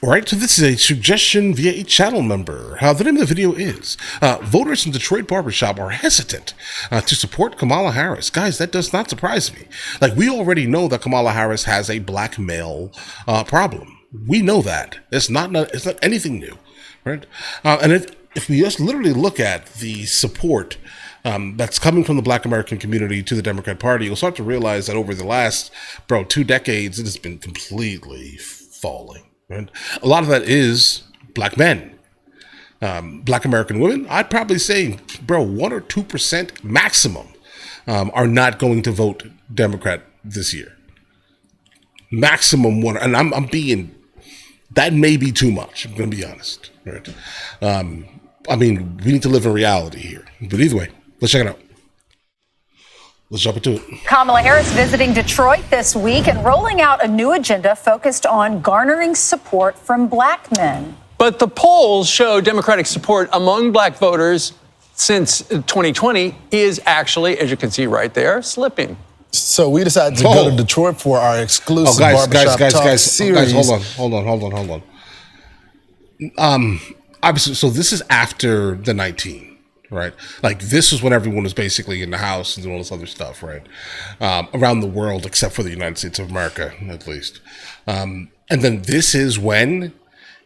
All right, so this is a suggestion via a channel member. The name of the video is, voters in Detroit barbershop are hesitant to support Kamala Harris. Guys, that does not surprise me. Like, we already know that Kamala Harris has a black male problem. We know that. It's not anything new, right? And if we just literally look at the support that's coming from the Black American community to the Democrat Party, you'll start to realize that over the last, 2 decades, it has been completely falling. Right? A lot of that is black men. Black American women, I'd probably say, 1 or 2% maximum are not going to vote Democrat this year. Maximum 1, and I'm being, that may be too much, I'm going to be honest. Right? I mean, we need to live in reality here. But either way, let's check it out. Let's jump into it. Kamala Harris visiting Detroit this week and rolling out a new agenda focused on garnering support from black men. But the polls show Democratic support among black voters since 2020 is actually, as you can see right there, slipping. So we decided to go to Detroit for our exclusive barbershop talk series. Hold on. Obviously, so this is after the 19. Right, like this is when everyone was basically in the house and doing all this other stuff, right? Around the world, except for the United States of America, at least. And then this is when,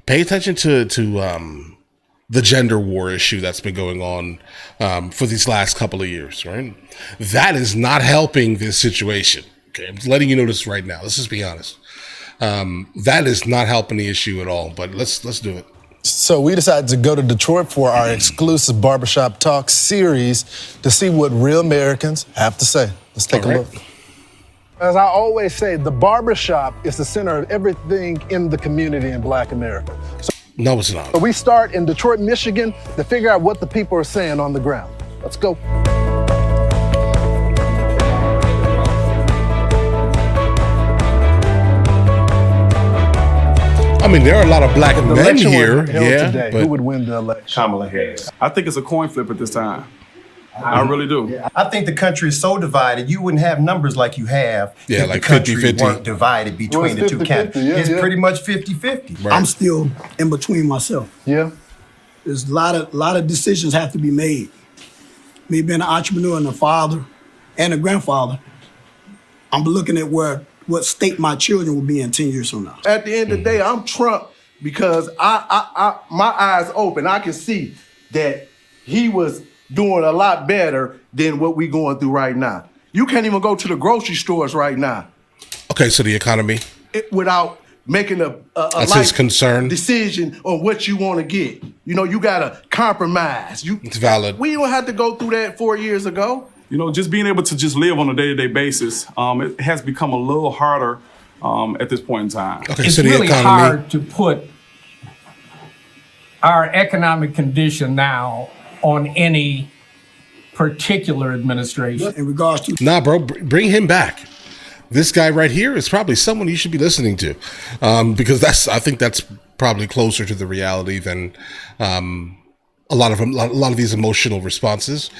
pay attention to the gender war issue that's been going on for these last couple of years, right? That is not helping this situation. Okay, I'm letting you know this right now. Let's just be honest. That is not helping the issue at all. But let's do it. So we decided to go to Detroit for our exclusive barbershop talk series to see what real Americans have to say. Let's take a look. As I always say, the barbershop is the center of everything in the community in Black America. No, it's not. So we start in Detroit, Michigan to figure out what the people are saying on the ground. Let's go. I mean, there are a lot of black men here. Today, who would win the election? Kamala Harris. I think it's a coin flip at this time. I really do. I think the country is so divided, you wouldn't have numbers like you have if like the country 50-50. weren't divided between the two candidates. It's pretty much 50-50. Right. I'm still in between myself. Yeah. There's a lot of decisions have to be made. Me being an entrepreneur and a father and a grandfather, I'm looking at what state my children will be in 10 years from now. At the end of the day, I'm Trump because my eyes open. I can see that he was doing a lot better than what we're going through right now. You can't even go to the grocery stores right now. Okay, so the economy. Without making a That's his concern. decision on what you want to get. You know, you got to compromise. It's valid. We don't have to go through that 4 years ago. You know, just being able to just live on a day-to-day basis, it has become a little harder at this point in time. Okay, it's so the really economy. hard to put our economic condition now on any particular administration. In regards to Nah, bro, bring him back. This guy right here is probably someone you should be listening to, because I think that's probably closer to the reality than a lot of these emotional responses.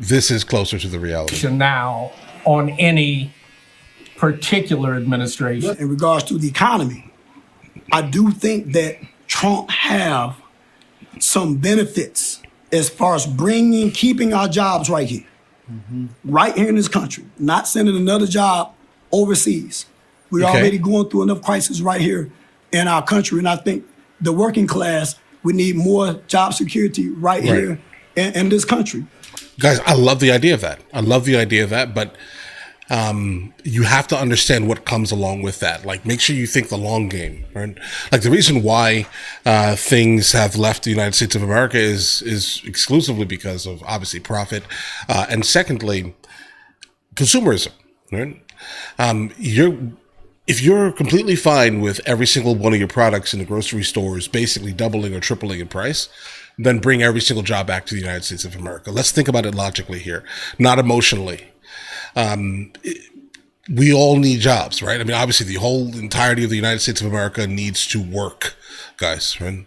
This is closer to the reality now on any particular administration. in regards to the economy, I do think that Trump have some benefits as far as keeping our jobs right here. Right here in this country, not sending another job overseas. We're already going through enough crisis right here in our country, and I think the working class, we need more job security right here in this country. Guys, I love the idea of that. But you have to understand what comes along with that. Like, make sure you think the long game, right? Like, the reason why things have left the United States of America is exclusively because of, obviously, profit. And secondly, consumerism, right? If you're completely fine with every single one of your products in the grocery stores basically doubling or tripling in price, then bring every single job back to the United States of America. Let's think about it logically here, not emotionally. We all need jobs, right? I mean, obviously, the whole entirety of the United States of America needs to work, guys, right?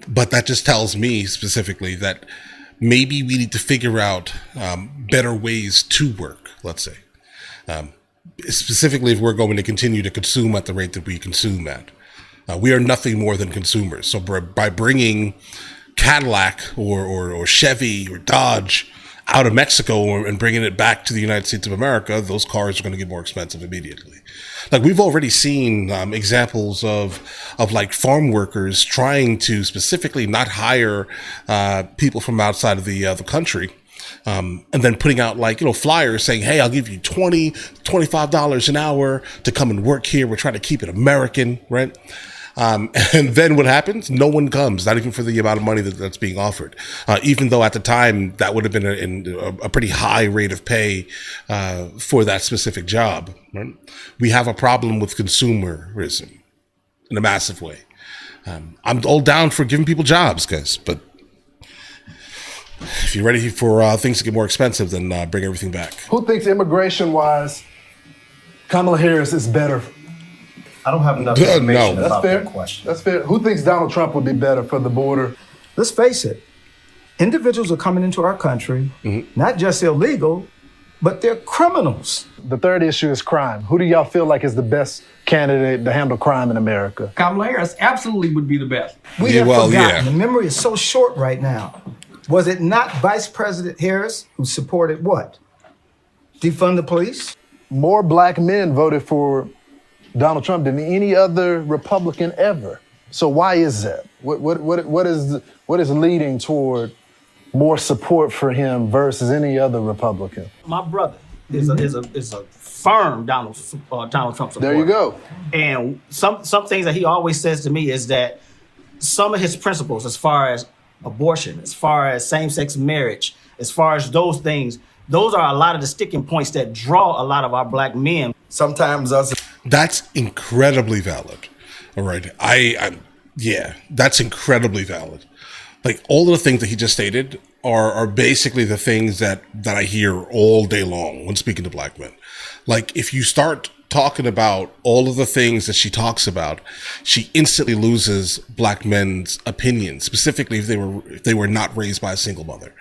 But that just tells me specifically that maybe we need to figure out better ways to work, let's say. Specifically, if we're going to continue to consume at the rate that we consume at. We are nothing more than consumers. So by bringing Cadillac or Chevy or Dodge out of Mexico and bringing it back to the United States of America, those cars are going to get more expensive immediately. Like we've already seen examples of like farm workers trying to specifically not hire people from outside of the country. And then putting out flyers saying, hey, I'll give you $20, $25 an hour to come and work here. We're trying to keep it American, right? And then what happens? No one comes, not even for the amount of money that's being offered. Even though at the time that would have been a pretty high rate of pay for that specific job. Right? We have a problem with consumerism in a massive way. I'm all down for giving people jobs, guys, but if you're ready for things to get more expensive, then bring everything back. Who thinks immigration-wise, Kamala Harris is better? I don't have enough information That's about fair. that question. That's fair. Who thinks Donald Trump would be better for the border? Let's face it, individuals are coming into our country, not just illegal, but they're criminals. The third issue is crime. Who do y'all feel like is the best candidate to handle crime in America? Kamala Harris absolutely would be the best. We have forgotten. The memory is so short right now. Was it not Vice President Harris who supported what? Defund the police? More black men voted for Donald Trump than any other Republican ever. So why is that? What is leading toward more support for him versus any other Republican? My brother is a firm Donald Trump supporter. There you go. And some things that he always says to me is that some of his principles, as far as abortion, as far as same-sex marriage, as far as those things, those are a lot of the sticking points that draw a lot of our black men. Sometimes us. That's incredibly valid. All right. Yeah, that's incredibly valid. Like all of the things that he just stated are basically the things that I hear all day long when speaking to black men. Like if you start talking about all of the things that she talks about, she instantly loses black men's opinions, specifically if they were not raised by a single mother,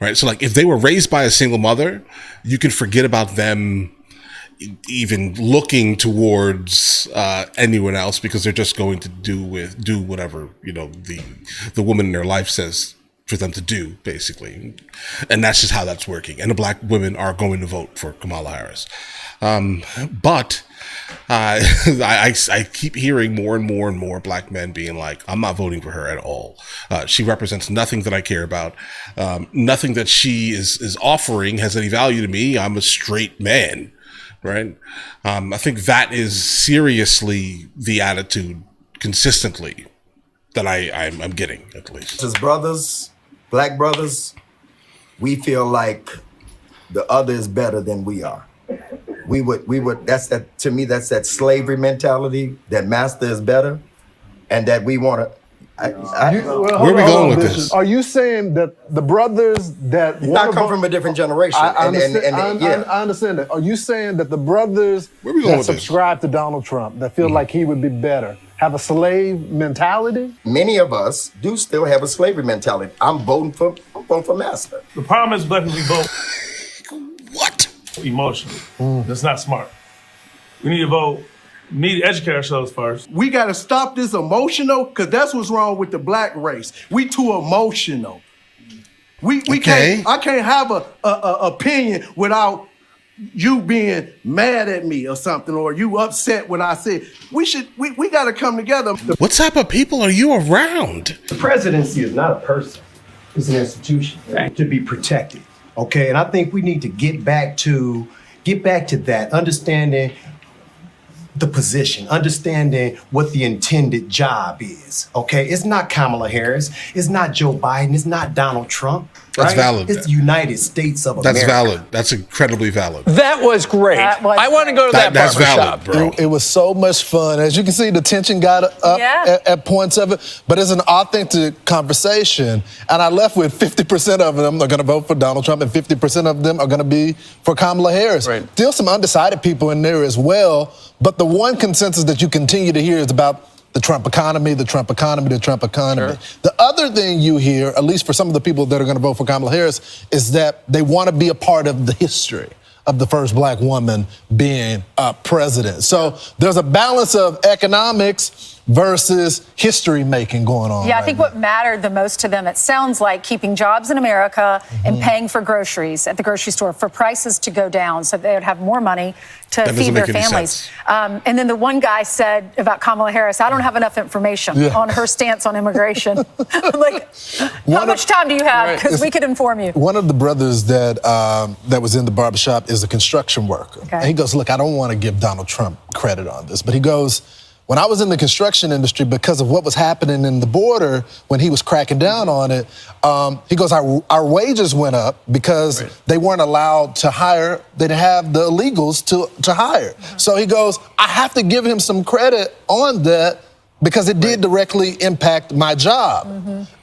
right? So like if they were raised by a single mother, you can forget about them even looking towards anyone else because they're just going to do whatever, the woman in their life says for them to do, basically. And that's just how that's working. And the black women are going to vote for Kamala Harris. But I keep hearing more and more and more black men being like, I'm not voting for her at all. She represents nothing that I care about. Nothing that she is offering has any value to me. I'm a straight man, right? I think that is seriously the attitude consistently that I'm getting, at least. As brothers, black brothers, we feel like the other is better than we are. We would, to me, that's that slavery mentality, that master is better, and that we want to. Where are we going with this? Are you saying that the brothers that I come from a different generation? I understand that. Are you saying that the brothers that subscribe to Donald Trump, that feel like he would be better, have a slave mentality? Many of us do still have a slavery mentality. I'm voting for master. The problem is black people vote. What? Emotionally. That's not smart. We need to vote. We need to educate ourselves first. We got to stop this emotional, because that's what's wrong with the black race. We too emotional. We can't. I can't have a opinion without you being mad at me or something, or you upset when I say we got to come together. What type of people are you around? The presidency is not a person; it's an institution to be protected. Okay, and I think we need to get back to that, understanding the position, understanding what the intended job is. Okay, it's not Kamala Harris, it's not Joe Biden, it's not Donald Trump. That's valid. It's the United States of America. That's valid. That's incredibly valid. That was great. I want to go to that that's barbershop. Valid, bro. It was so much fun. As you can see, the tension got up at points of it, but it's an authentic conversation. And I left with 50% of them are going to vote for Donald Trump and 50% of them are going to be for Kamala Harris. Right. Still some undecided people in there as well, but the one consensus that you continue to hear is about the Trump economy, the Trump economy, the Trump economy. Sure. The other thing you hear, at least for some of the people that are going to vote for Kamala Harris, is that they want to be a part of the history of the first black woman being president. So there's a balance of economics versus history making going on. Yeah, I right think now. what mattered the most to them, it sounds like keeping jobs in America and paying for groceries at the grocery store for prices to go down so they would have more money to That feed doesn't their make any families. sense. And then the one guy said about Kamala Harris, I don't have enough information on her stance on immigration. Like, how much time do you have? Because we could inform you. One of the brothers that that was in the barbershop is a construction worker. Okay. And he goes, look, I don't want to give Donald Trump credit on this, but he goes, when I was in the construction industry, because of what was happening in the border, when he was cracking down on it, he goes, our wages went up because they weren't allowed to hire, they didn't have the illegals to hire. So he goes, I have to give him some credit on that because it did directly impact my job.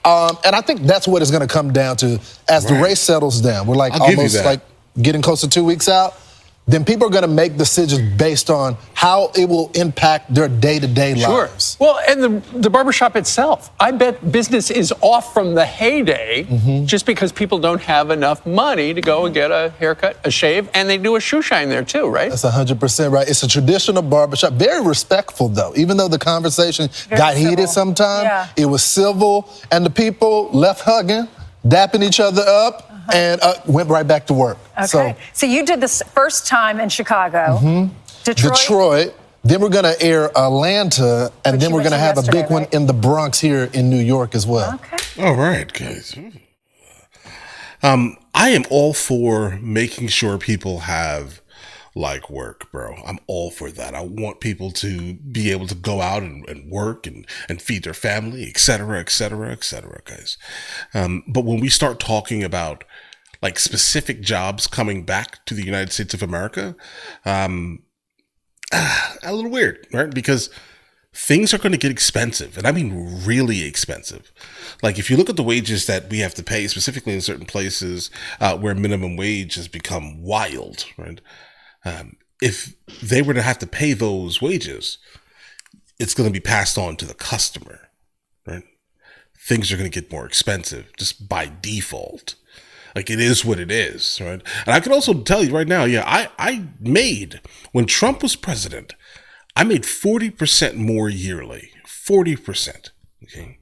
And I think that's what it's gonna come down to as the race settles down. We're like almost like getting close to 2 weeks out. Then people are going to make decisions based on how it will impact their day-to-day lives. Well, and the barbershop itself, I bet business is off from the heyday just because people don't have enough money to go and get a haircut, a shave, and they do a shoe shine there too, right? That's 100% right. It's a traditional barbershop. Very respectful, though. Even though the conversation got heated sometimes, it was civil, and the people left hugging, dapping each other up, and went right back to work. Okay. So you did this first time in Chicago. Detroit. Then we're going to air Atlanta, and then we're going to have a big one in the Bronx here in New York as well. Okay. All right, guys. I am all for making sure people have like work, bro. I'm all for that. I want people to be able to go out and work and feed their family, et cetera, guys. But when we start talking about like specific jobs coming back to the United States of America, a little weird, right? Because things are going to get expensive, and I mean really expensive. Like if you look at the wages that we have to pay, specifically in certain places where minimum wage has become wild, right? If they were to have to pay those wages, it's going to be passed on to the customer, right? Things are going to get more expensive just by default. Like it is what it is, right? And I can also tell you right now, I made, when Trump was president, I made 40% more yearly, 40%. Okay.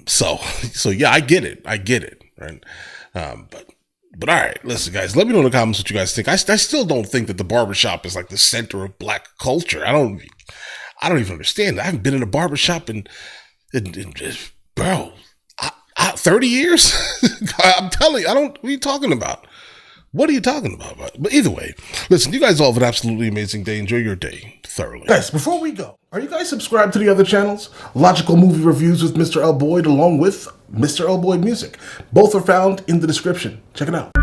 So yeah, I get it, right? But all right, listen, guys, let me know in the comments what you guys think. I still don't think that the barbershop is like the center of black culture. I don't even understand that. I haven't been in a barbershop in bro, 30 years? I'm telling you, what are you talking about? What are you talking about? But either way, listen, you guys all have an absolutely amazing day. Enjoy your day thoroughly. Guys, before we go, are you guys subscribed to the other channels? Logical Movie Reviews with Mr. L. Boyd along with Mr. L. Boyd Music. Both are found in the description. Check it out.